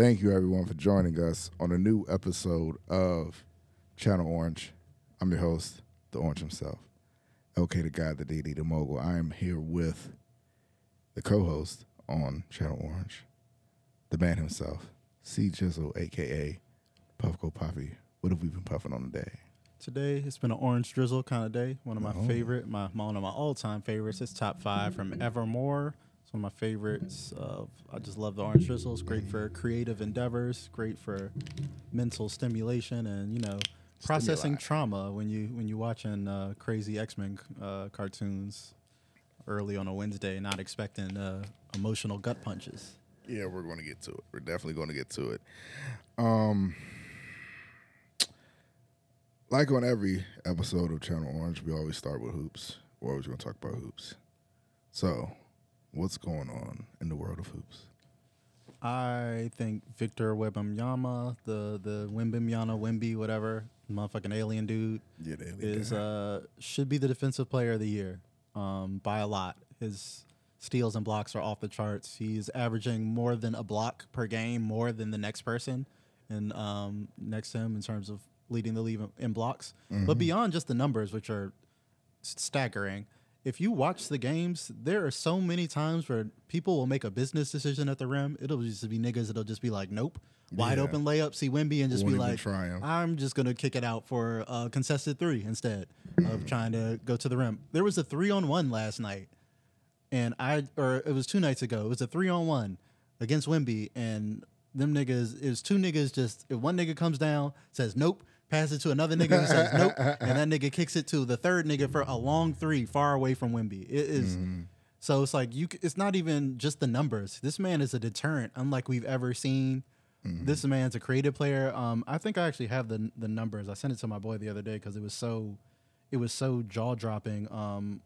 Thank you, everyone, for joining us on a new episode of Channel Orange. I'm your host, the Orange himself, LK the Guy, the DD, the Mogul. I am here with the co-host on Channel Orange, the man himself, C. Jcole, a.k.a. Puffco Poppy. What have we been puffing on today? Today, it's been an orange drizzle kind of day. One of my one of my all-time favorites. It's top 5 from Evermore. It's one of my favorites. I just love the orange drizzle. It's great for creative endeavors, great for mental stimulation, and processing trauma when you watching crazy X-Men cartoons early on a Wednesday, not expecting emotional gut punches. Yeah, we're going to get to it. We're definitely going to get to it. Like on every episode of Channel Orange, we always start with hoops. We're always going to talk about hoops. So, what's going on in the world of hoops? I think Victor Wembanyama, the Wemby, whatever, motherfucking alien dude, should be the defensive player of the year by a lot. His steals and blocks are off the charts. He's averaging more than a block per game, more than the next person and next to him in terms of leading the league in blocks. Mm-hmm. But beyond just the numbers, which are staggering, if you watch the games, there are so many times where people will make a business decision at the rim. It'll just be niggas that'll just be like, nope. Wide open layup, see Wemby, and just be like, I'm just going to kick it out for a contested 3 instead of trying to go to the rim. There was a 3-on-1 last night, and it was 2 nights ago. It was a 3-on-1 against Wemby, and them niggas, it was 2 niggas just, if one nigga comes down, says nope, pass it to another nigga who says nope, and that nigga kicks it to the third nigga for a long 3 far away from Wemby. It is so it's like it's not even just the numbers. This man is a deterrent, unlike we've ever seen. Mm-hmm. This man's a creative player. I think I actually have the numbers. I sent it to my boy the other day because it was so jaw dropping.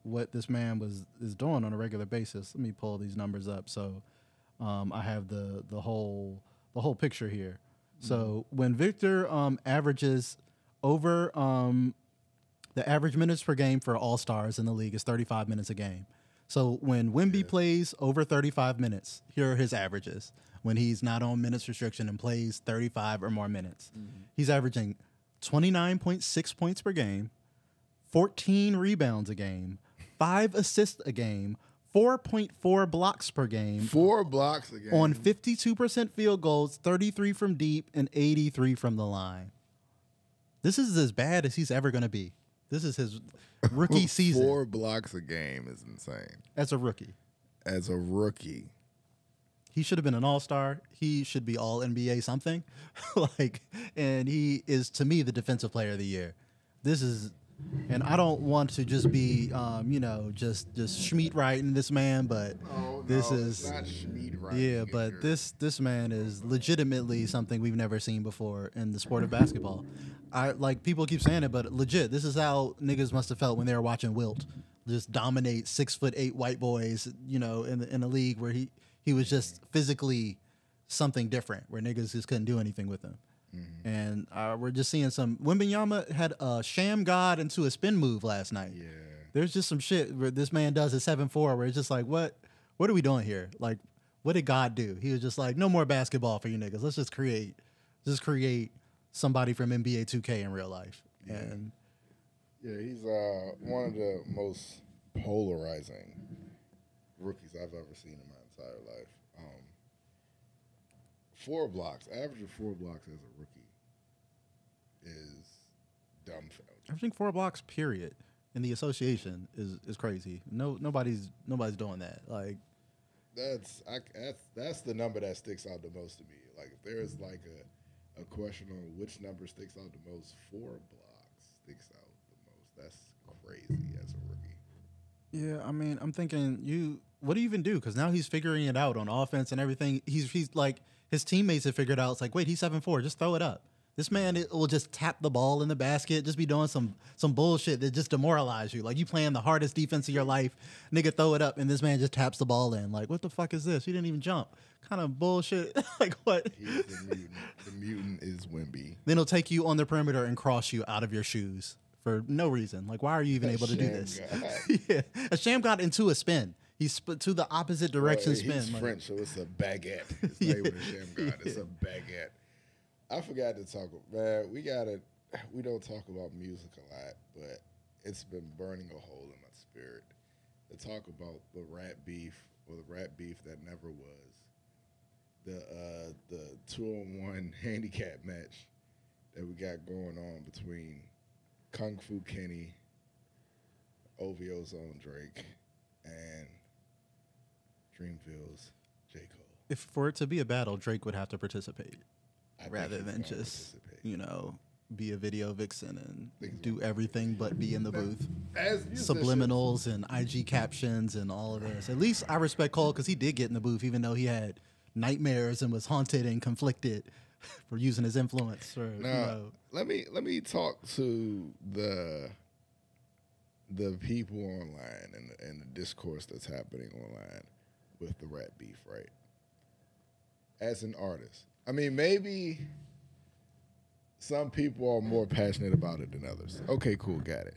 What this man is doing on a regular basis. Let me pull these numbers up. So I have the whole picture here. So when Victor averages over the average minutes per game for all-stars in the league is 35 minutes a game. So when Wemby plays over 35 minutes, here are his averages. When he's not on minutes restriction and plays 35 or more minutes, he's averaging 29.6 points per game, 14 rebounds a game, 5 assists a game, 4.4 blocks per game. 4 blocks a game. On 52% field goals, 33 from deep, and 83 from the line. This is as bad as he's ever going to be. This is his rookie season. 4 blocks a game is insane. As a rookie. He should have been an all-star. He should be all NBA something. And he is, to me, the defensive player of the year. This is... And I don't want to just be, just Schmeat writing this man, but this is not Schmeat writing. Yeah, but this man is legitimately something we've never seen before in the sport of basketball. People keep saying it, but legit, this is how niggas must have felt when they were watching Wilt just dominate 6'8" white boys, in a league where he was just physically something different, where niggas just couldn't do anything with him. Mm-hmm. And we're just seeing some. Wembanyama had a sham god into a spin move last night. Yeah, there's just some shit where this man does a 7-4 where it's just like, what are we doing here? Like, what did God do? He was just like, no more basketball for you niggas. Let's just create somebody from NBA 2K in real life. Yeah. And he's one of the most polarizing rookies I've ever seen in my entire life. 4 blocks, average of 4 blocks as a rookie is dumbfounding. Averaging 4 blocks, period, in the association is crazy. Nobody's doing that. Like that's the number that sticks out the most to me. Like if there is like a question on which number sticks out the most, 4 blocks sticks out the most. That's crazy as a rookie. Yeah, I mean, I'm thinking what do you even do? Because now he's figuring it out on offense and everything. He's like. His teammates have figured out, it's like, wait, he's 7'4", just throw it up. This man will just tap the ball in the basket, just be doing some bullshit that just demoralize you. Like, you playing the hardest defense of your life, nigga, throw it up, and this man just taps the ball in. Like, what the fuck is this? You didn't even jump. Kind of bullshit. Like, what? He's the mutant. The mutant is Wemby. Then he'll take you on the perimeter and cross you out of your shoes for no reason. Like, why are you even able to do this? Yeah, a sham got into a spin. He split to the opposite direction. Well, spin. He's French, so it's a baguette. It's not even a shamgar. It's a baguette. I forgot to talk. Man, we don't talk about music a lot, but it's been burning a hole in my spirit to talk about the rap beef or the rap beef that never was. The 2-on-1 handicap match that we got going on between Kung Fu Kenny, OVO's own Drake, and Dreamville's J. Cole. If for it to be a battle, Drake would have to participate rather than just, be a video vixen and do everything but be in the booth. Subliminals and IG captions and all of this. At least I respect Cole because he did get in the booth, even though he had nightmares and was haunted and conflicted for using his influence. Or, let me talk to the people online and the discourse that's happening online with the rap beef, right? As an artist, I mean, maybe some people are more passionate about it than others. Okay, cool, got it.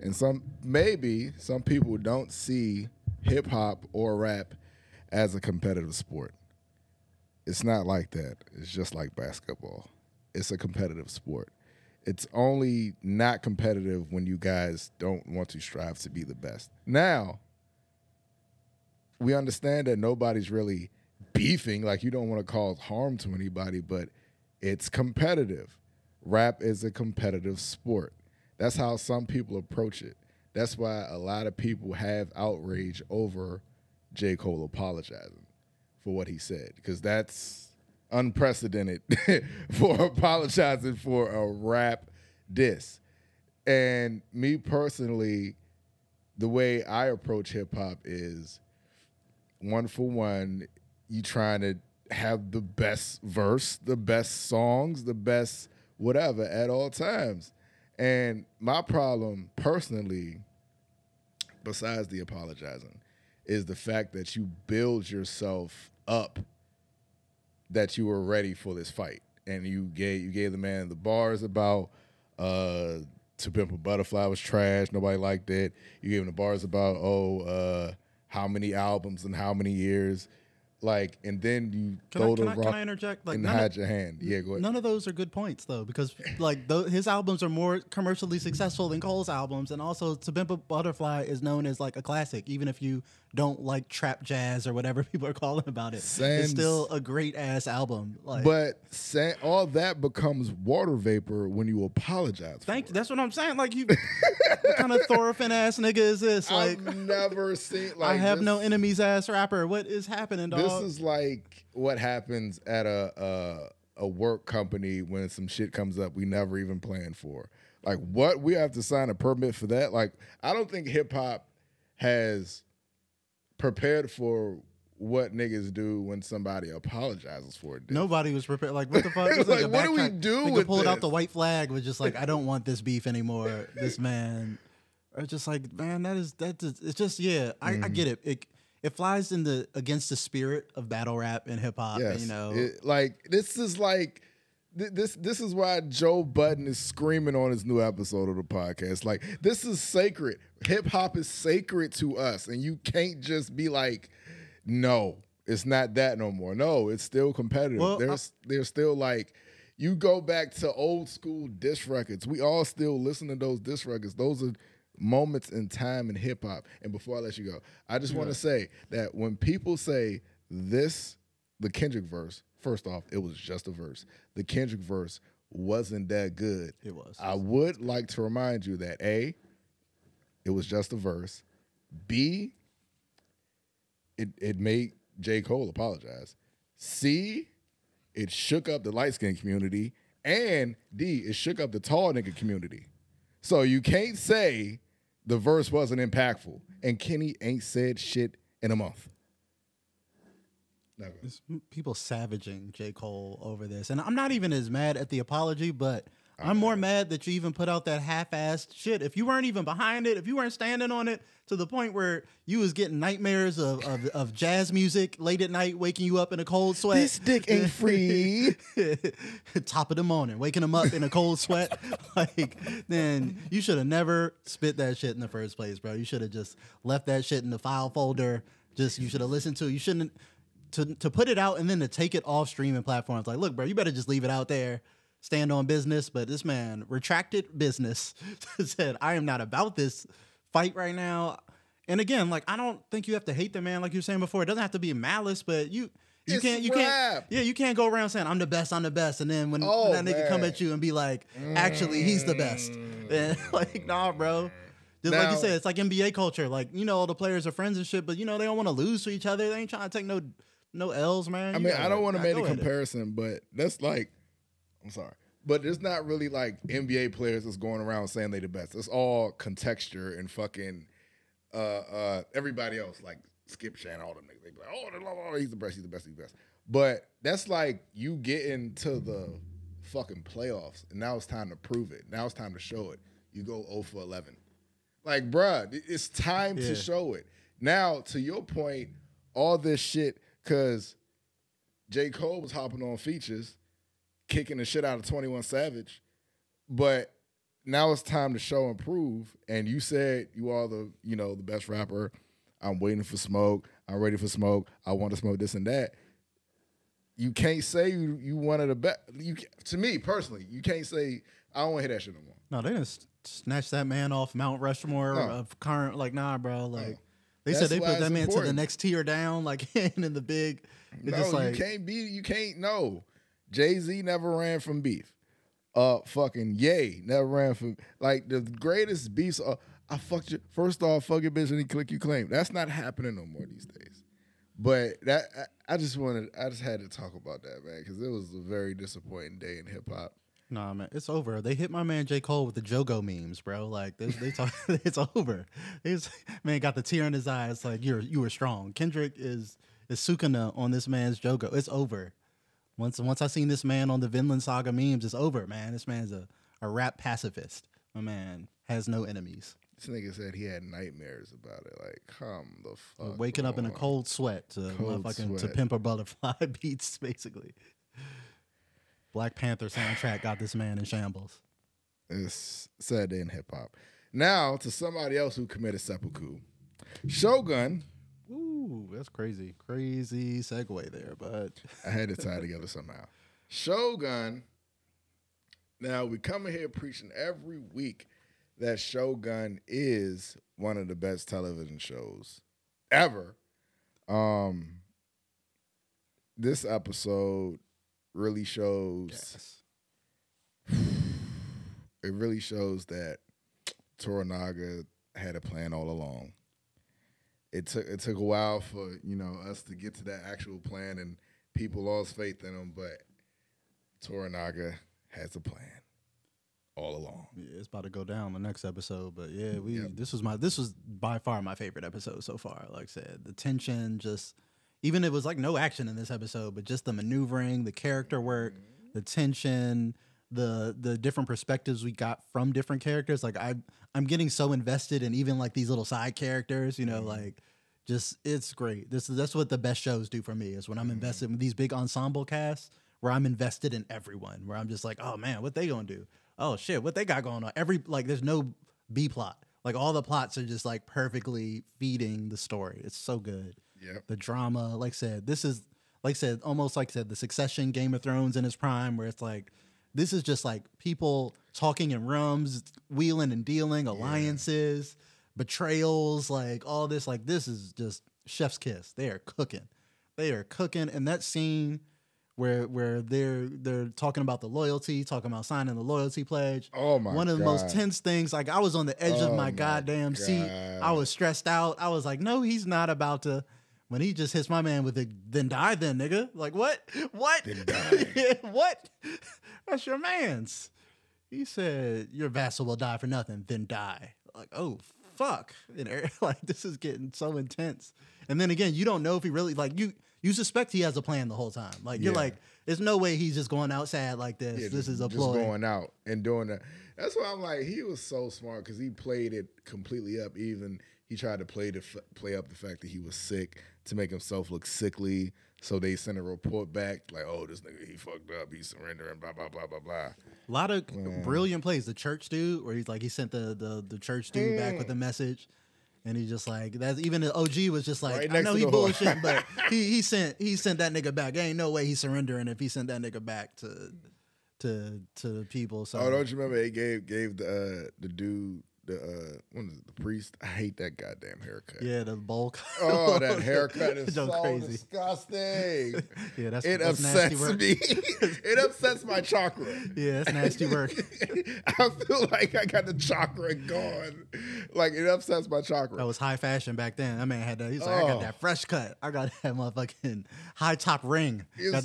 And maybe some people don't see hip hop or rap as a competitive sport. It's not like that. It's just like basketball. It's a competitive sport. It's only not competitive when you guys don't want to strive to be the best. Now, we understand that nobody's really beefing, like you don't want to cause harm to anybody, but it's competitive. Rap is a competitive sport. That's how some people approach it. That's why a lot of people have outrage over J. Cole apologizing for what he said, because that's unprecedented for apologizing for a rap diss. And me personally, the way I approach hip-hop is, one for one, you trying to have the best verse, the best songs, the best whatever at all times. And my problem personally, besides the apologizing, is the fact that you build yourself up that you were ready for this fight. And you gave the man the bars about To Pimp a Butterfly was trash, nobody liked it. You gave him the bars about, how many albums and how many years. Like, and then you throw the rock can I interject? Like, and hide your hand. Yeah, go ahead. None of those are good points, though, because like his albums are more commercially successful than Cole's albums, and also To Pimp a Butterfly is known as like a classic, even if you don't like trap jazz or whatever people are calling about it. It's still a great ass album. Like, but all that becomes water vapor when you apologize. Thank you. That's what I'm saying. Like, you, what kind of Thorfinn ass nigga is this? Like, I've never seen. Like, I have no enemies ass rapper. What is happening, dog? This is like what happens at a work company when some shit comes up we never even planned for. Like, what? We have to sign a permit for that? Like, I don't think hip hop has prepared for what niggas do when somebody apologizes for it. Nobody was prepared. Like, what the fuck? It's like, what do we do with pulled this? out the white flag, was just like, I don't want this beef anymore. This man, or just like, man, it's just, yeah. I get it. It flies against the spirit of battle rap and hip hop. Yes. You know, this is why Joe Budden is screaming on his new episode of the podcast. Like, this is sacred. Hip hop is sacred to us, and you can't just be like, no, it's not that no more. No, it's still competitive. Well, there's still, like, you go back to old school diss records. We all still listen to those diss records. Those are moments in time in hip hop. And before I let you go, I just want to say that when people say the Kendrick verse, first off, it was just a verse. The Kendrick verse wasn't that good. It was. I would like to remind you that A, it was just a verse. B, it made J. Cole apologize. C, it shook up the light-skinned community. And D, it shook up the tall nigga community. So you can't say the verse wasn't impactful. And Kenny ain't said shit in a month. Never. It's people savaging J. Cole over this. And I'm not even as mad at the apology, but I'm more mad that you even put out that half-assed shit. If you weren't even behind it, if you weren't standing on it to the point where you was getting nightmares of jazz music late at night, waking you up in a cold sweat. This dick ain't free. Top of the morning, waking him up in a cold sweat. Like, then you should have never spit that shit in the first place, bro. You should have just left that shit in the file folder, Just you should have listened to it. You shouldn't to put it out and then to take it off streaming platforms. Like, look, bro, you better just leave it out there. Stand on business. But this man retracted business. Said, I am not about this fight right now. And again, like, I don't think you have to hate the man like you were saying before. It doesn't have to be malice, but you can't go around saying I'm the best, and then when that nigga come at you and be like, actually he's the best. And like, nah, bro. Just like you said, it's like NBA culture. Like, you know, all the players are friends and shit, but you know, they don't want to lose to each other. They ain't trying to take no L's, man. I mean, I don't want to make a comparison, but that's like, I'm sorry. But there's not really like NBA players that's going around saying they the best. It's all contexture and fucking everybody else, like Skip Shannon, all them niggas. They be like, oh, he's the best, he's the best, he's the best. But that's like you get into the fucking playoffs, and now it's time to prove it. Now it's time to show it. You go 0 for 11. Like, bruh, it's time to show it. Now, to your point, all this shit, because Jcole was hopping on features, kicking the shit out of 21 Savage, but now it's time to show and prove. And you said you are the best rapper. I'm waiting for smoke. I'm ready for smoke. I want to smoke this and that. You can't say you one of the best. To me personally, you can't say I don't want to hear that shit no more. No, they didn't snatch that man off Mount Rushmore of current. Like, nah, bro. Like they said, they put that man to the next tier down, like in the big. No, just like, you can't. No, Jay-Z never ran from beef. Fucking Ye never ran from like the greatest beefs. I fucked you. First off, fuck your bitch and he click you claim. That's not happening no more these days. But that I just had to talk about that, man, because it was a very disappointing day in hip hop. Nah, man, it's over. They hit my man Jcole with the Jogo memes, bro. Like they talk, it's over. Man got the tear in his eye. It's like you were strong. Kendrick is Sukuna on this man's Jogo. It's over. Once I seen this man on the Vinland Saga memes, it's over, man. This man's a rap pacifist. My man has no enemies. This nigga said he had nightmares about it. Like, come the fuck. Waking up in a cold sweat to Pimp a Butterfly beats, basically. Black Panther soundtrack got this man in shambles. It's sad day in hip hop. Now to somebody else who committed seppuku. Shogun. Ooh, that's crazy. Crazy segue there, but I had to tie it together somehow. Shogun. Now we come in here preaching every week that Shogun is one of the best television shows ever. This episode really shows it really shows that Toranaga had a plan all along. It took a while for us to get to that actual plan, and people lost faith in him, but Toranaga has a plan all along. Yeah, it's about to go down the next episode, but yeah, this was by far my favorite episode so far. Like I said, the tension, just even it was like no action in this episode, but just the maneuvering, the character work, the tension, the different perspectives we got from different characters. Like I'm getting so invested in even like these little side characters, like just it's great. That's what the best shows do for me, is when I'm invested in these big ensemble casts where I'm invested in everyone, where I'm just like, oh man, what they gonna do? Oh shit, what they got going on? There's no B plot. Like all the plots are just like perfectly feeding the story. It's so good. Yep. The drama, like I said, this is almost like I said, the Succession, Game of Thrones in its prime, where it's like, this is just like people talking in rooms, wheeling and dealing, alliances, betrayals, like all this. Like this is just chef's kiss. They are cooking. And that scene where they're talking about the loyalty, talking about signing the loyalty pledge. Oh my God. One of the most tense things. Like I was on the edge of my goddamn seat. I was stressed out. I was like, no, he's not about to. When he just hits my man with then die then, nigga. Like, what? Then die. What? That's your man's. He said, your vassal will die for nothing, then die. Like, oh, fuck. Like, this is getting so intense. And then again, you don't know if he really, like, you suspect he has a plan the whole time. Like, you're like, there's no way he's just going out sad like this. Yeah, this is a ploy. Just going out and doing that. That's why I'm like, he was so smart because he played it completely up. Even he tried to play up the fact that he was sick to make himself look sickly. So they sent a report back like, oh, this nigga, he fucked up. He's surrendering, blah, blah, blah, blah, blah. A lot of brilliant plays. The church dude, where he's like, he sent the church dude back with a message. And he's just like, that's even the OG was just like, Right I know he next to the bullshit, but he sent that nigga back. There ain't no way he's surrendering if he sent that nigga back to the people. So don't you remember he gave the dude what is it, the priest? I hate that goddamn haircut. Yeah, the bowl cut. Oh, that haircut is so crazy. Disgusting. Yeah, that's upsets nasty me. It upsets my chakra. Yeah, that's nasty work. I feel like I got the chakra gone. Like it upsets my chakra. That was high fashion back then. That man had that. He's like, I got that fresh cut. I got that motherfucking high top ring. He looks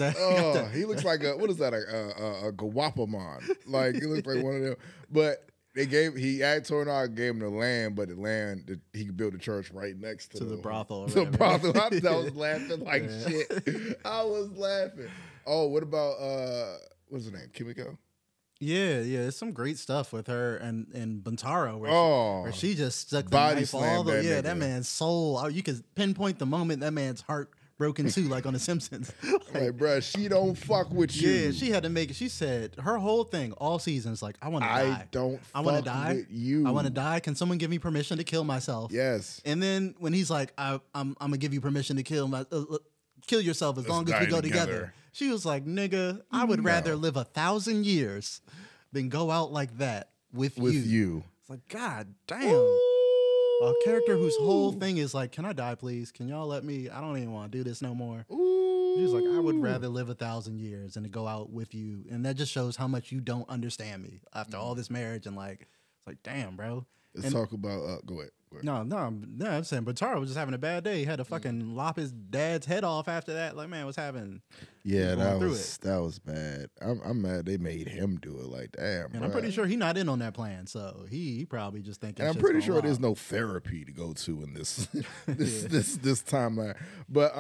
like what is that? A Guapamon. Like he looks like one of them. But Tornado gave him the land, but the land he could build a church right next to the brothel. The brothel. I was laughing like shit. I was laughing. Oh, what about what's her name? Kimiko? Yeah, it's some great stuff with her and Buntaro where she just stuck the body knife slam all the that nigga. that man's soul. You could pinpoint the moment that man's heart broke in two, like on The Simpsons. Like, bruh, she don't fuck with you. Yeah, she had to make it. She said her whole thing all seasons like, I want to die. I want to die with you. I want to die. Can someone give me permission to kill myself? Yes. And then when he's like, I'm gonna give you permission to kill yourself as long as we go together. She was like, nigga, I would rather live 1,000 years than go out like that with you. It's like, God damn. Ooh. A character whose whole thing is like, can I die, please? Can y'all let me? I don't even want to do this no more. Ooh. She's like, I would rather live 1,000 years than to go out with you. And that just shows how much you don't understand me after all this marriage. And like, it's like, damn, bro. Let's talk about, go ahead. No, I'm saying, but Taro was just having a bad day. He had to fucking lop his dad's head off after that. Like, man, what's happening? Yeah, that was bad. I'm mad they made him do it. Like, damn. And I'm pretty sure he's not in on that plan, so he probably just thinking. And I'm pretty sure there's no therapy to go to in this this timeline. But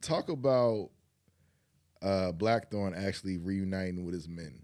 talk about Blackthorn actually reuniting with his men.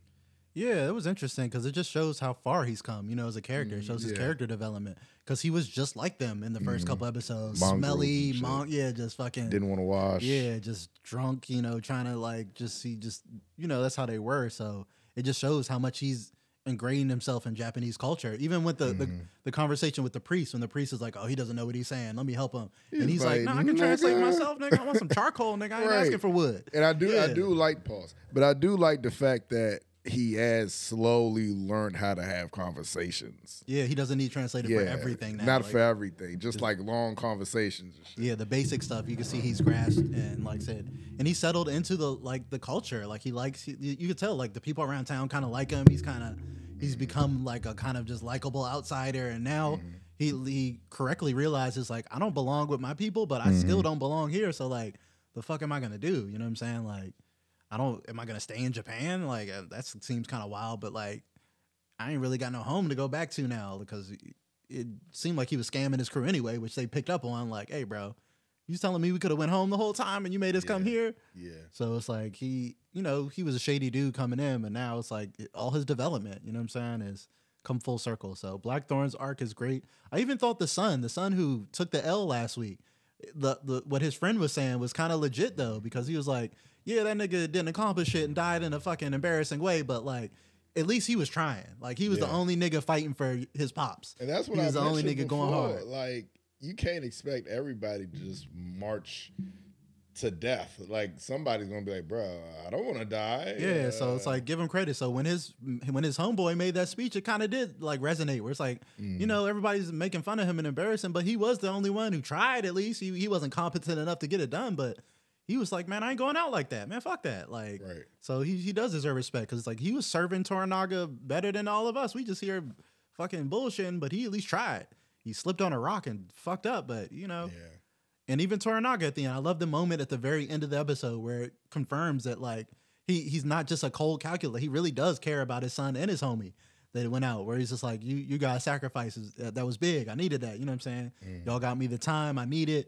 Yeah, it was interesting because it just shows how far he's come, as a character. It shows his character development because he was just like them in the first couple episodes. Smelly, just fucking... Didn't want to wash. Yeah, just drunk, trying to like that's how they were. So it just shows how much he's ingrained himself in Japanese culture. Even with the conversation with the priest, when the priest is like, oh, he doesn't know what he's saying. Let me help him. And he's like, no, I can translate myself, nigga. I want some charcoal, nigga. I ain't asking for wood. And I do like the fact that he has slowly learned how to have conversations. Yeah, he doesn't need translator for everything now. Not for everything, just like long conversations and shit. Yeah, the basic stuff you can see he's grasped and like said, and he settled into the culture. Like you could tell like the people around town kind of like him. He's become like a kind of just likable outsider, and now he correctly realizes like I don't belong with my people, but I still don't belong here. So like, the fuck am I gonna do? You know what I'm saying? Like, am I going to stay in Japan? Like, that seems kind of wild, but like, I ain't really got no home to go back to now because it seemed like he was scamming his crew anyway, which they picked up on. Like, hey, bro, you telling me we could have went home the whole time and you made us come here? Yeah. So it's like he was a shady dude coming in, but now it's like all his development, you know what I'm saying, is come full circle. So Blackthorn's arc is great. I even thought the son who took the L last week, what his friend was saying was kind of legit though, because he was like, yeah, that nigga didn't accomplish shit and died in a fucking embarrassing way, but like, at least he was trying. Like, he was the only nigga fighting for his pops. And that's what he was the only nigga before. going hard. Like, you can't expect everybody to just march to death. Like, somebody's gonna be like, bro, I don't want to die. Yeah, so it's like, give him credit. So when his homeboy made that speech, it kind of did like resonate. Where it's like, everybody's making fun of him and embarrassing, but he was the only one who tried. At least he wasn't competent enough to get it done, but he was like, man, I ain't going out like that, man. Fuck that. Like, right. So he does deserve respect because it's like he was serving Toranaga better than all of us. We just hear fucking bullshitting, but he at least tried. He slipped on a rock and fucked up, but Yeah. And even Toranaga at the end, I love the moment at the very end of the episode where it confirms that like he's not just a cold calculator. He really does care about his son and his homie that went out. Where he's just like, you guys sacrifices that was big. I needed that. You know what I'm saying? Y'all got me the time I needed.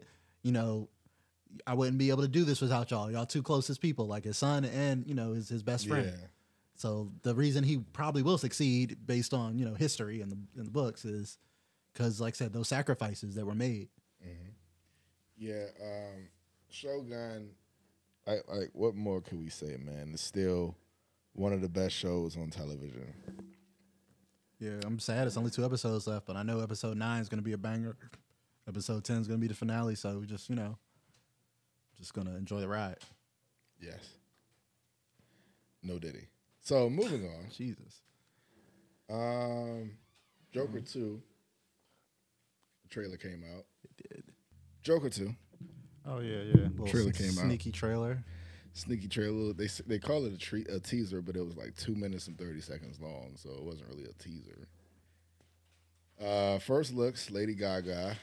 I wouldn't be able to do this without y'all. Y'all two closest people, like his son and his best friend. Yeah. So the reason he probably will succeed based on history in the books is because, like I said, those sacrifices that were made. Mm-hmm. Yeah, Shogun. Like, what more could we say, man? It's still one of the best shows on television. Yeah, I'm sad. It's only 2 episodes left, but I know episode 9 is going to be a banger. Episode 10 is going to be the finale, so we just, just going to enjoy the ride. Yes. No Diddy. So, moving on. Jesus. Joker 2. The trailer came out. It did. Joker 2. Oh, yeah. Trailer came out. Sneaky trailer. Sneaky trailer. They call it a teaser, but it was like 2 minutes and 30 seconds long, so it wasn't really a teaser. First looks, Lady Gaga.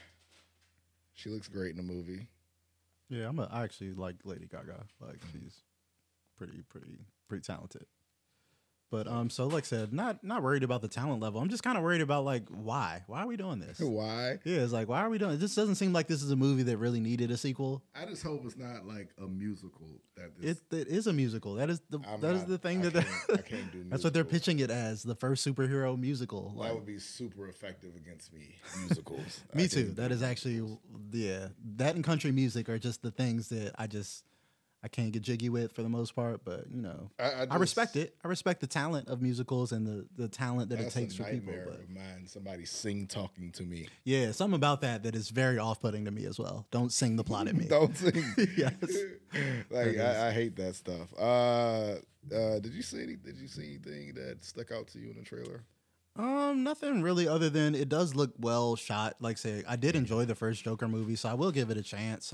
She looks great in the movie. Yeah, I actually like Lady Gaga. Like she's pretty talented. But so like I said, not worried about the talent level. I'm just kind of worried about like why are we doing this? Why? Yeah, it's like why are we doing it? This doesn't seem like this is a movie that really needed a sequel. I just hope it's not like a musical. It is a musical. That is the thing I can't do. That's what they're pitching it as, the first superhero musical. That would be super effective against me. Musicals. Me too. That is actually that and country music are just the things that I can't get jiggy with for the most part, but I respect it. I respect the talent of musicals and the talent that it takes for people. That's a nightmare of mine. Somebody sing talking to me. Yeah, something about that is very off-putting to me as well. Don't sing the plot at me. Don't sing. Yes. Like I hate that stuff. Did you see anything that stuck out to you in the trailer? Nothing really other than it does look well shot. Like say, I did enjoy the first Joker movie, so I will give it a chance.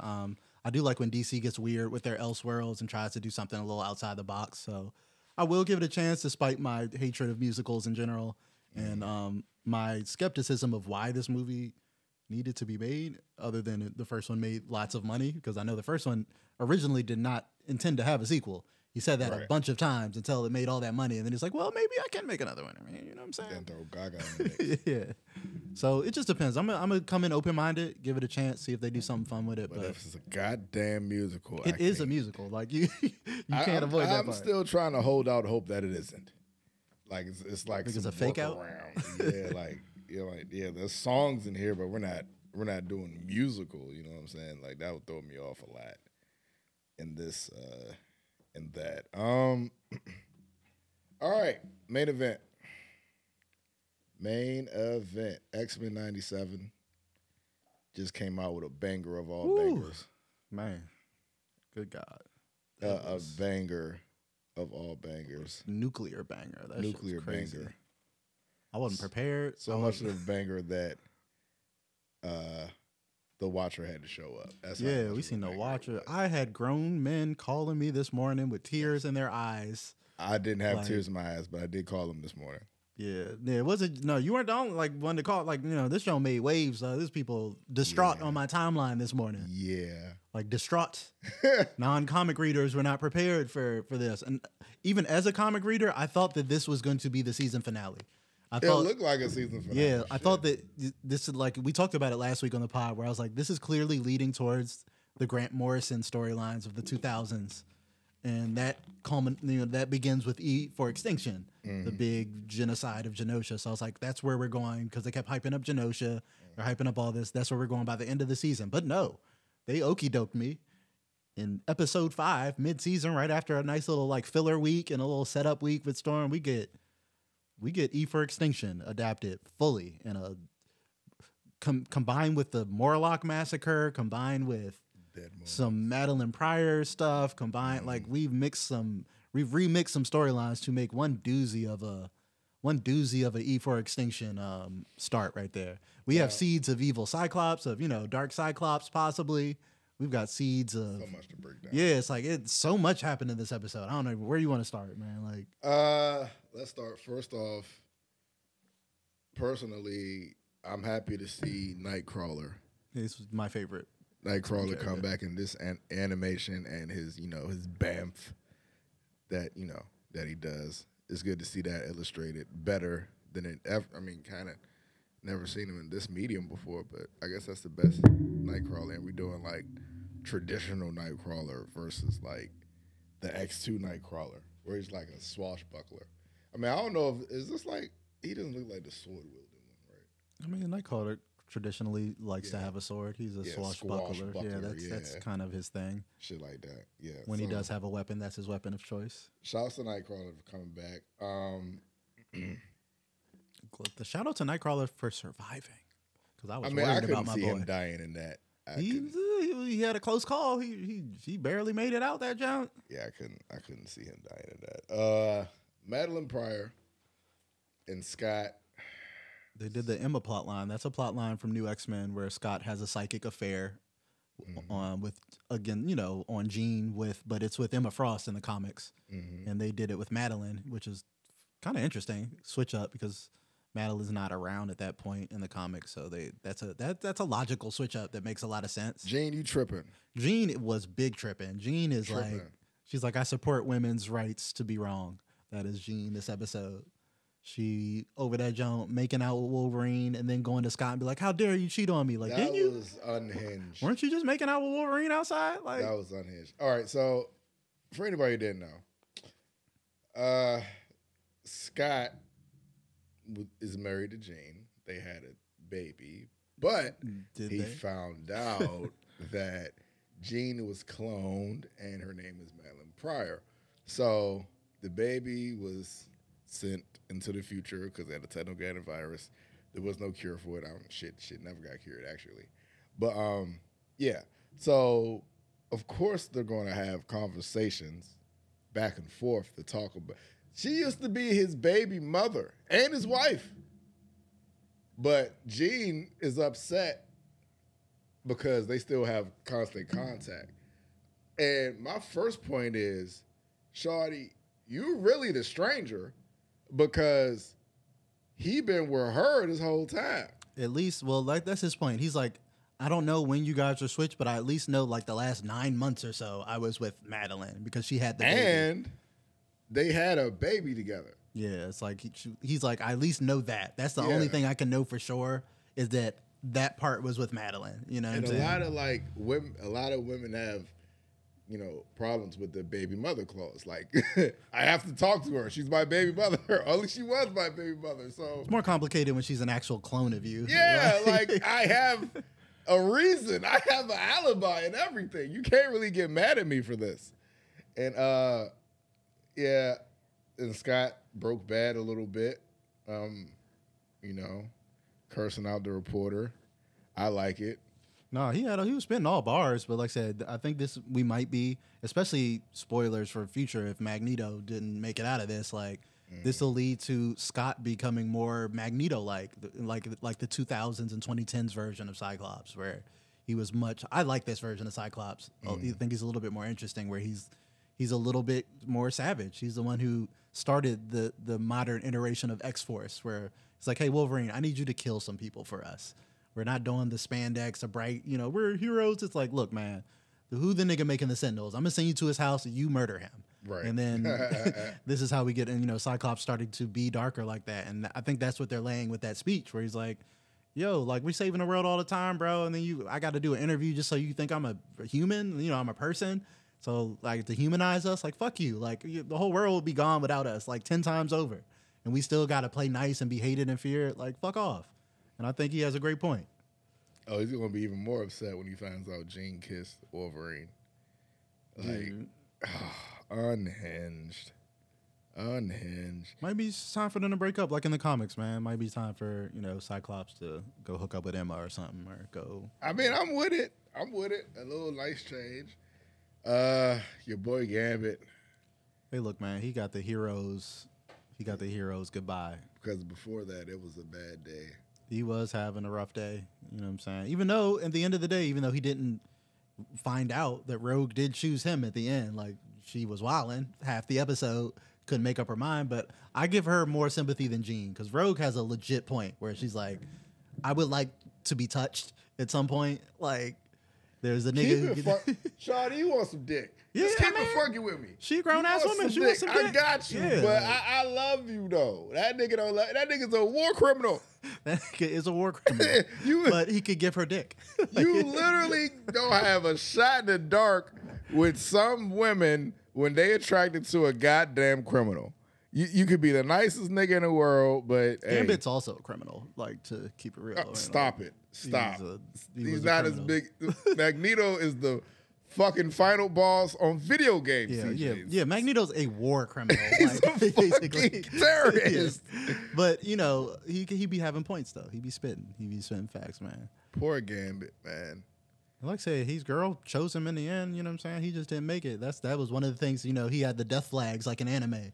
I do like when DC gets weird with their Elseworlds and tries to do something a little outside the box. So I will give it a chance despite my hatred of musicals in general and my skepticism of why this movie needed to be made, other than the first one made lots of money, because I know the first one originally did not intend to have a sequel. He said that a bunch of times until it made all that money, and then he's like, well, maybe I can make another one. I mean, you know what I'm saying? Then throw Gaga in the mix. Yeah. So it just depends. I'm gonna come in open-minded, give it a chance, see if they do something fun with it. But if it's a goddamn musical, it is a musical. Like you can't avoid that part. I'm still trying to hold out hope that it isn't. Like it's like it's a fake out. Yeah, there's songs in here, but we're not doing musical. You know what I'm saying? Like that would throw me off a lot in this. In that. All right. Main event. X-Men 97 just came out with a banger of all bangers. Man. Good God. A banger of all bangers. Nuclear banger. That Nuclear crazy. banger. I wasn't prepared. So much of a banger that the Watcher had to show up. We seen the Watcher. I had grown men calling me this morning with tears in their eyes. I didn't have tears in my eyes, but I did call them this morning. Yeah. It wasn't. No, you weren't the only one to call. Like this show made waves. There's people distraught on my timeline this morning. Yeah, like distraught. Non-comic readers were not prepared for this, and even as a comic reader, I thought that this was going to be the season finale. It looked like a season finale. Yeah, I thought that this is like, we talked about it last week on the pod, where I was like, this is clearly leading towards the Grant Morrison storylines of the 2000s, and that that begins with E for Extinction, the big genocide of Genosha. So I was like, that's where we're going, because they kept hyping up Genosha, they're hyping up all this. That's where we're going by the end of the season. But no, they okey-doked me in episode 5, mid-season, right after a nice little like filler week and a little setup week with Storm. We get E for Extinction adapted fully in a combined with the Morlock massacre, combined with some Madeline Pryor stuff, combined like we've remixed some storylines to make one doozy of a E for Extinction start right there. We have seeds of evil Cyclops, of dark Cyclops possibly. We've got seeds of so much to break down. Yeah, it's like so much happened in this episode. I don't know where you want to start, man. Like, let's start first off. Personally, I'm happy to see Nightcrawler. This was my favorite. Nightcrawler come back in this animation and his bamf that he does. It's good to see that illustrated better than it ever. I mean, kind of never seen him in this medium before, but I guess that's the best Nightcrawler. And we're doing like traditional Nightcrawler versus like the X2 Nightcrawler, where he's like a swashbuckler. I mean, I don't know if is this like he doesn't look like the sword wielding one, right? I mean, Nightcrawler traditionally likes to have a sword. He's a swashbuckler. Yeah, that's kind of his thing. Shit like that. Yeah. When he does have a weapon, that's his weapon of choice. Shouts to Nightcrawler for coming back. the shout out to Nightcrawler for surviving. Because I was worried I about couldn't my see boy. him dying in that. He had a close call. He barely made it out that jump. Yeah, I couldn't see him dying in that. Madeline Pryor and Scott. They did the Emma plot line. That's a plot line from New X-Men where Scott has a psychic affair with, again, on Jean but it's with Emma Frost in the comics. And they did it with Madeline, which is kind of interesting. Switch up because Madeline's not around at that point in the comics, so that's a logical switch up that makes a lot of sense. Jean, you tripping? Jean was big tripping. Jean is like, she's like, I support women's rights to be wrong. That is Jean this episode. She over that jump making out with Wolverine and then going to Scott and be like, "How dare you cheat on me?" Like, didn't you? That was unhinged. Weren't you just making out with Wolverine outside? Like, that was unhinged. All right, so for anybody who didn't know, Scott is married to Jean. They had a baby, but he found out that Jean was cloned and her name is Madeline Pryor. So the baby was sent into the future because they had a technoganic virus. There was no cure for it. Shit never got cured actually. But yeah. So of course they're going to have conversations back and forth to talk about. She used to be his baby mother and his wife. But Jean is upset because they still have constant contact. And my first point is, Shawty, you really the stranger because he been with her this whole time. At least, well, like that's his point. He's like, I don't know when you guys are switched, but I at least know like the last 9 months or so I was with Madeline because she had the baby. And they had a baby together. Yeah, it's like he's like, I at least know that. That's the only thing I can know for sure is that part was with Madeline. You know what I'm saying? Lot of like women, a lot of women have, problems with the baby mother clause. Like, I have to talk to her. She's my baby mother. Only she was my baby mother. So it's more complicated when she's an actual clone of you. Yeah, like I have a reason. I have an alibi and everything. You can't really get mad at me for this. And yeah, and Scott broke bad a little bit. Cursing out the reporter. I like it. No, he was spitting all bars, but like I said, I think we might be, especially spoilers for future if Magneto didn't make it out of this, this will lead to Scott becoming more Magneto-like the 2000s and 2010s version of Cyclops, where he was I like this version of Cyclops. I think he's a little bit more interesting, where he's a little bit more savage. He's the one who started the modern iteration of X-Force, where it's like, hey, Wolverine, I need you to kill some people for us. We're not doing the spandex, the bright, we're heroes. It's like, look, man, who the nigga making the Sentinels? I'm going to send you to his house and you murder him. Right. And then this is how we get, and Cyclops started to be darker like that. And I think that's what they're laying with that speech where he's like, yo, like we saving the world all the time, bro. And then I got to do an interview just so you think I'm a human, I'm a person. So like to humanize us, like, fuck you. Like the whole world will be gone without us like 10 times over. And we still got to play nice and be hated and feared. Like, fuck off. And I think he has a great point. Oh, he's going to be even more upset when he finds out Jean kissed Wolverine. Like, unhinged. Might be time for them to break up, like in the comics, man. Might be time for, Cyclops to go hook up with Emma or something, or go. I mean, I'm with it. A little nice change. Your boy Gambit. Hey, look, man, he got the heroes goodbye. Because before that, it was a bad day. He was having a rough day, you know what I'm saying? Even though, at the end of the day, even though he didn't find out that Rogue did choose him at the end, like, she was wilding half the episode, couldn't make up her mind, but I give her more sympathy than Jean, because Rogue has a legit point where she's like, I would like to be touched at some point. Like, there's a nigga who... Shawty, you want some dick. Yeah, just keep it fucking with me. She a grown-ass woman. She wants some dick. I got you, but I love you, though. That nigga don't love... That nigga's a war criminal. That nigga is a war criminal. But he could give her dick. You literally don't have a shot in the dark with some women when they attracted to a goddamn criminal. You could be the nicest nigga in the world, but Gambit's also a criminal, like, to keep it real. Stop it. Stop. He's not as big. Magneto is the fucking final boss on video games. Yeah. Magneto's a war criminal. He's a fucking terrorist. Yeah. But you know, he be having points though. He be spitting facts, man. Poor Gambit, man. Like I said, his girl chose him in the end. You know what I'm saying? He just didn't make it. That was one of the things. You know, he had the death flags like an anime.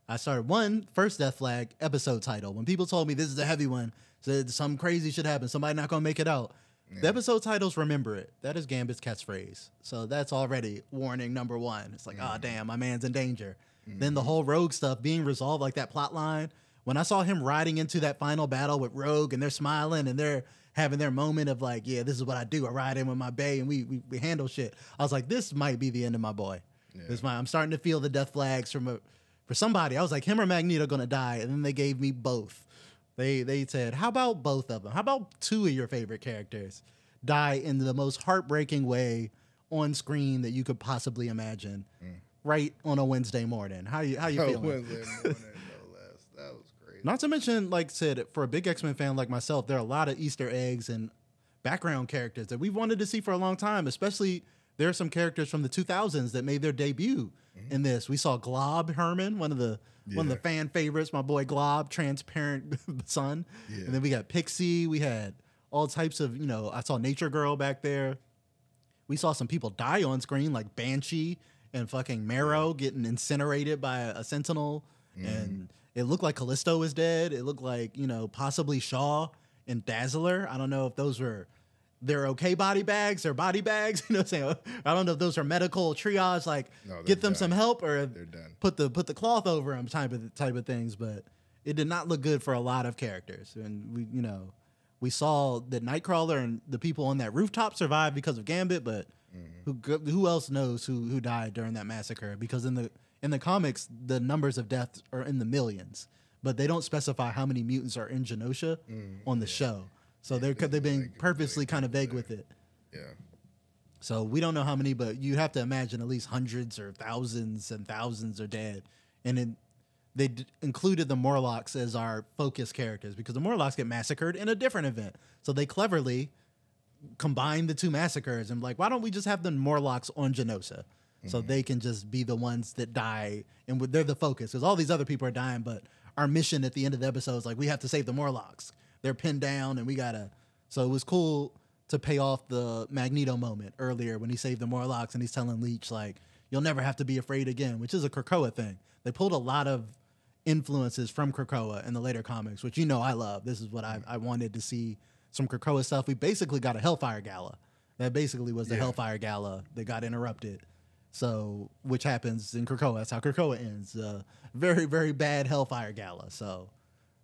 I started first death flag episode title. When people told me this is a heavy one, said some crazy shit happened, somebody not gonna make it out. Yeah. The episode titles, remember it. That is Gambit's catchphrase. So that's already warning number one. It's like, oh damn, my man's in danger. Then the whole Rogue stuff being resolved, like that plot line. When I saw him riding into that final battle with Rogue and they're smiling and they're having their moment of like, yeah, this is what I do. I ride in with my bae and we handle shit. I was like, this might be the end of my boy. Yeah. I'm starting to feel the death flags for somebody. I was like, him or Magneto gonna die, and then they gave me both. They said, how about both of them? How about two of your favorite characters die in the most heartbreaking way on screen that you could possibly imagine, right on a Wednesday morning? How you feeling? Wednesday morning, no less. That was crazy. Not to mention, like I said, for a big X-Men fan like myself, there are a lot of Easter eggs and background characters that we've wanted to see for a long time. Especially, there are some characters from the 2000s that made their debut in this. We saw Glob Herman, one of the fan favorites, my boy Glob, transparent son. Yeah. And then we got Pixie. We had all types of, you know, I saw Nature Girl back there. We saw some people die on screen, like Banshee and fucking Marrow getting incinerated by a Sentinel. And it looked like Callisto was dead. It looked like, you know, possibly Shaw and Dazzler. I don't know if those were their okay body bags or body bags. You know what I'm saying? I don't know if those are medical triage, like get them some help, or they're done. Put the cloth over them type of things. But it did not look good for a lot of characters. And we saw that Nightcrawler and the people on that rooftop survived because of Gambit, but who else knows who died during that massacre? Because in the comics, the numbers of deaths are in the millions, but they don't specify how many mutants are in Genosha on the show. So they've been purposely kind of vague with it. Yeah. So we don't know how many, but you have to imagine at least hundreds or thousands and thousands are dead. And they included the Morlocks as our focus characters because the Morlocks get massacred in a different event. So they cleverly combined the two massacres and like, why don't we just have the Morlocks on Genosha? So they can just be the ones that die and they're the focus because all these other people are dying. But our mission at the end of the episode is like, we have to save the Morlocks. They're pinned down and we gotta. So it was cool to pay off the Magneto moment earlier when he saved the Morlocks and he's telling Leech like, you'll never have to be afraid again, which is a Krakoa thing. They pulled a lot of influences from Krakoa in the later comics, which you know I love. This is what I wanted to see, some Krakoa stuff. We basically got a Hellfire Gala. That basically was the Hellfire Gala that got interrupted. So, which happens in Krakoa. That's how Krakoa ends. Very, very bad Hellfire Gala. So,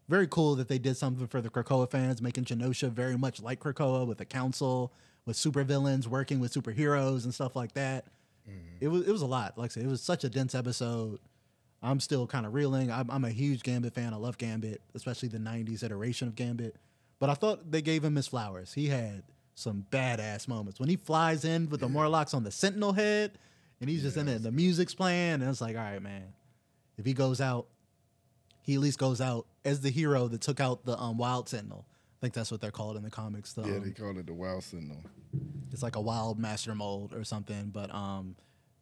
very cool that they did something for the Krakoa fans, making Genosha very much like Krakoa with a council, with supervillains working with superheroes and stuff like that. It was a lot. Like I said, it was such a dense episode. I'm still kind of reeling. I'm a huge Gambit fan. I love Gambit, especially the 90s iteration of Gambit. But I thought they gave him his flowers. He had some badass moments. When he flies in with the Morlocks on the Sentinel head, and he's just in it, and the music's playing, and it's like, all right, man. If he goes out, he at least goes out as the hero that took out the Wild Sentinel. I think that's what they're called in the comics. They call it the Wild Sentinel. It's like a wild master mold or something. But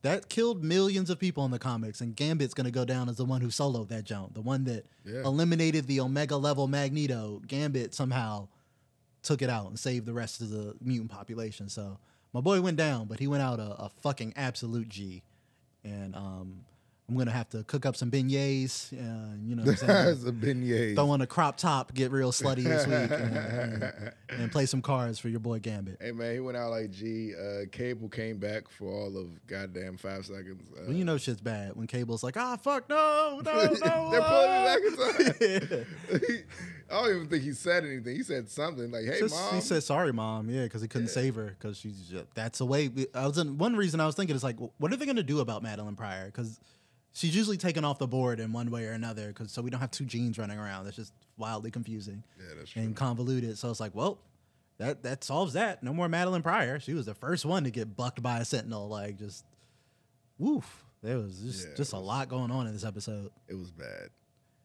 that killed millions of people in the comics, and Gambit's going to go down as the one who soloed that jump. The one that eliminated the Omega-level Magneto. Gambit somehow took it out and saved the rest of the mutant population. So my boy went down, but he went out a fucking absolute G. And I'm going to have to cook up some beignets, you know what I'm saying? Some beignets. Throw on a crop top, get real slutty this week, and play some cards for your boy Gambit. Hey, man, he went out like G. Cable came back for all of goddamn 5 seconds. Well, you know shit's bad when Cable's like, fuck, no. They're pulling me back in time. I don't even think he said anything. He said something like, hey, Mom. He said, sorry, Mom, because he couldn't save her, because she's that's the way. One reason I was thinking is like, what are they going to do about Madeline Pryor? Because she's usually taken off the board in one way or another, so we don't have two Jeans running around. That's just wildly confusing and convoluted. So it's like, well, that solves that. No more Madeline Pryor. She was the first one to get bucked by a Sentinel. Like, just, woof. There was just a lot going on in this episode. It was bad.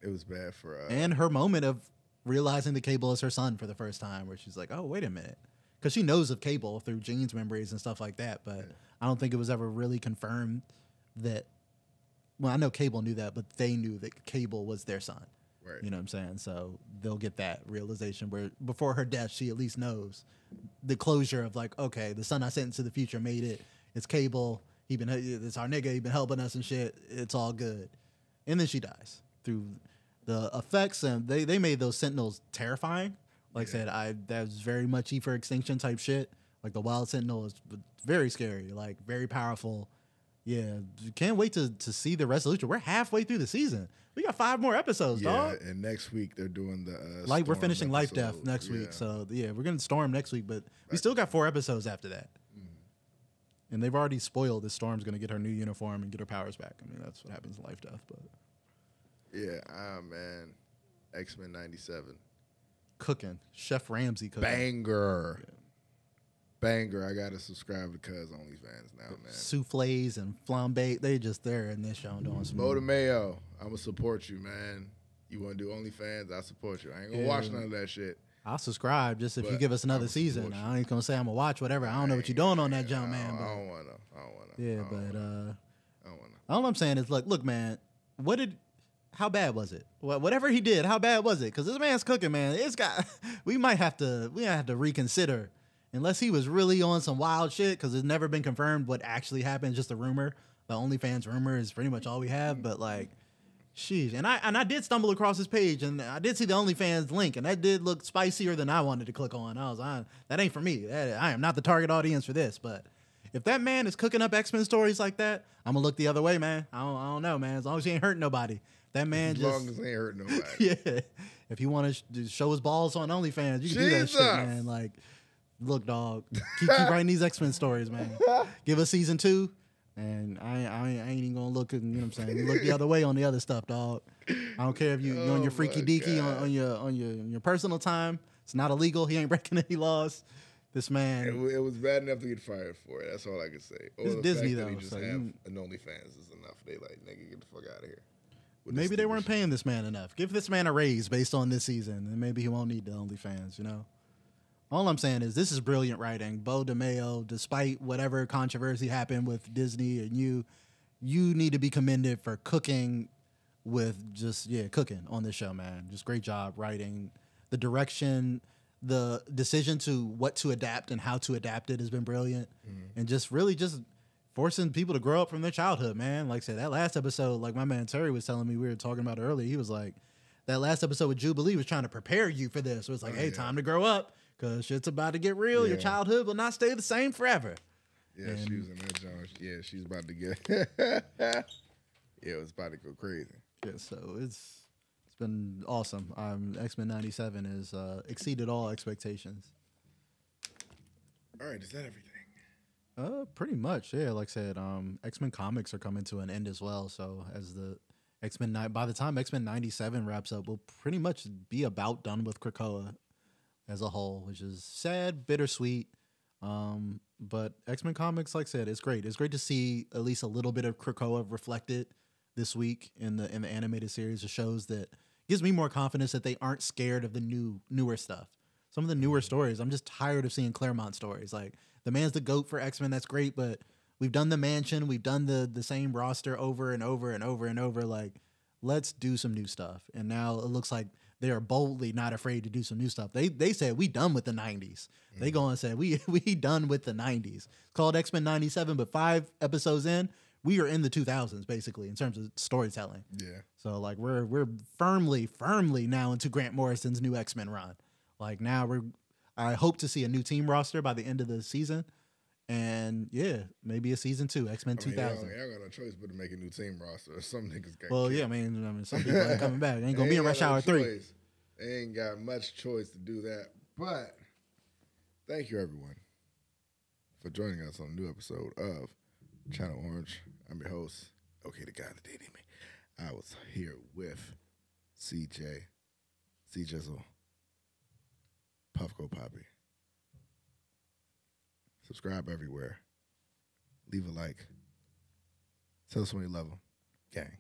It was bad for and her moment of realizing the Cable is her son for the first time, where she's like, oh, wait a minute. Because she knows of Cable through Jean's memories and stuff like that. But I don't think it was ever really confirmed that. Well, I know Cable knew that, but they knew that Cable was their son. Right. You know what I'm saying? So they'll get that realization where before her death, she at least knows the closure of like, okay, the son I sent into the future made it. It's Cable. It's our nigga. He been helping us and shit. It's all good. And then she dies through the effects, and they made those Sentinels terrifying. Like I said, that was very much E for Extinction type shit. Like the Wild Sentinel is very scary, like very powerful. Yeah, can't wait to see the resolution. We're halfway through the season. We got 5 more episodes, dog. Yeah, and next week they're doing the Light. We're finishing Life Death next week, so yeah, we're gonna Storm next week, but we still got 4 episodes after that. And they've already spoiled that Storm's gonna get her new uniform and get her powers back. I mean, that's what happens in Life Death. But yeah, man, X-Men '97, cooking, Chef Ramsay cooking, banger. Banger. I gotta subscribe to Cuz OnlyFans now, man. Souffles and flambe, they just there in this show doing some. Bo Mayo, I'm gonna support you, man. You wanna do OnlyFans? I support you. I ain't gonna watch none of that shit. I'll subscribe just if you give us another season. I ain't gonna say I'm gonna watch whatever. I don't know what you're doing on that jump, man. I don't wanna. Yeah, I don't wanna. All I'm saying is, look, man. How bad was it? Whatever he did, how bad was it? Because this man's cooking, man. We might have to reconsider. Unless he was really on some wild shit, because it's never been confirmed what actually happened, just a rumor. The OnlyFans rumor is pretty much all we have. But like, sheesh. And I did stumble across his page, and I did see the OnlyFans link, and that did look spicier than I wanted to click on. I was that ain't for me. I am not the target audience for this. But if that man is cooking up X-Men stories like that, I'm gonna look the other way, man. I don't know, man. As long as he ain't hurting nobody. That man as long as he ain't hurting nobody. Yeah. If you want to show his balls on OnlyFans, you can do that shit, man. Like. Look, dog, keep writing these X-Men stories, man. Give us season 2, and I ain't even gonna look. You know what I'm saying? You look the other way on the other stuff, dog. I don't care if you're on your freaky deaky on your personal time. It's not illegal. He ain't breaking any laws. This man. It was bad enough to get fired for it. That's all I can say. It's Disney though. He just have an OnlyFans is enough. They like, nigga, get the fuck out of here. Maybe they weren't paying this man enough. Give this man a raise based on this season, and maybe he won't need the OnlyFans. You know. All I'm saying is this is brilliant writing. Bo DeMayo, despite whatever controversy happened with Disney and you need to be commended for cooking with cooking on this show, man. Just great job writing. The direction, the decision to what to adapt and how to adapt it has been brilliant. And just really just forcing people to grow up from their childhood, man. Like I said, that last episode, like my man Terry was telling me, we were talking about it earlier, he was like, that last episode with Jubilee was trying to prepare you for this. So it's like, time to grow up. Because shit's about to get real. Your childhood will not stay the same forever. Yeah, and she was in that joint. Yeah, she's about to get... it's about to go crazy. Yeah, so it's been awesome. X-Men 97 has exceeded all expectations. All right, is that everything? Pretty much, yeah. Like I said, X-Men comics are coming to an end as well. So as the X-Men... By the time X-Men 97 wraps up, we'll pretty much be about done with Krakoa as a whole, which is sad, bittersweet. But X-Men comics, like I said, it's great. It's great to see at least a little bit of Krakoa reflected this week in the animated series. It shows that gives me more confidence that they aren't scared of the newer stuff. Some of the newer stories, I'm just tired of seeing Claremont stories. Like the man's the GOAT for X-Men, that's great, but we've done the Mansion, we've done the same roster over and over and over and over. Like, let's do some new stuff. And now it looks like they are boldly not afraid to do some new stuff. They said we done with the 90s. They go and say we done with the 90s. It's called X-Men 97, but 5 episodes in, we are in the 2000s basically in terms of storytelling. Yeah. So like we're firmly now into Grant Morrison's new X-Men run. Like now I hope to see a new team roster by the end of the season. And maybe a season 2, X-Men 2000. Y'all got no choice but to make a new team roster. Some niggas got killed. I mean, some people ain't coming back. They ain't gonna be in Rush Hour 3. They ain't got much choice to do that. But thank you everyone for joining us on a new episode of Channel Orange. I'm your host, okay, the guy that dated me. I was here with CJ, C-Jizzle, Puffco Poppy. Subscribe everywhere. Leave a like. Tell someone you love them. Gang.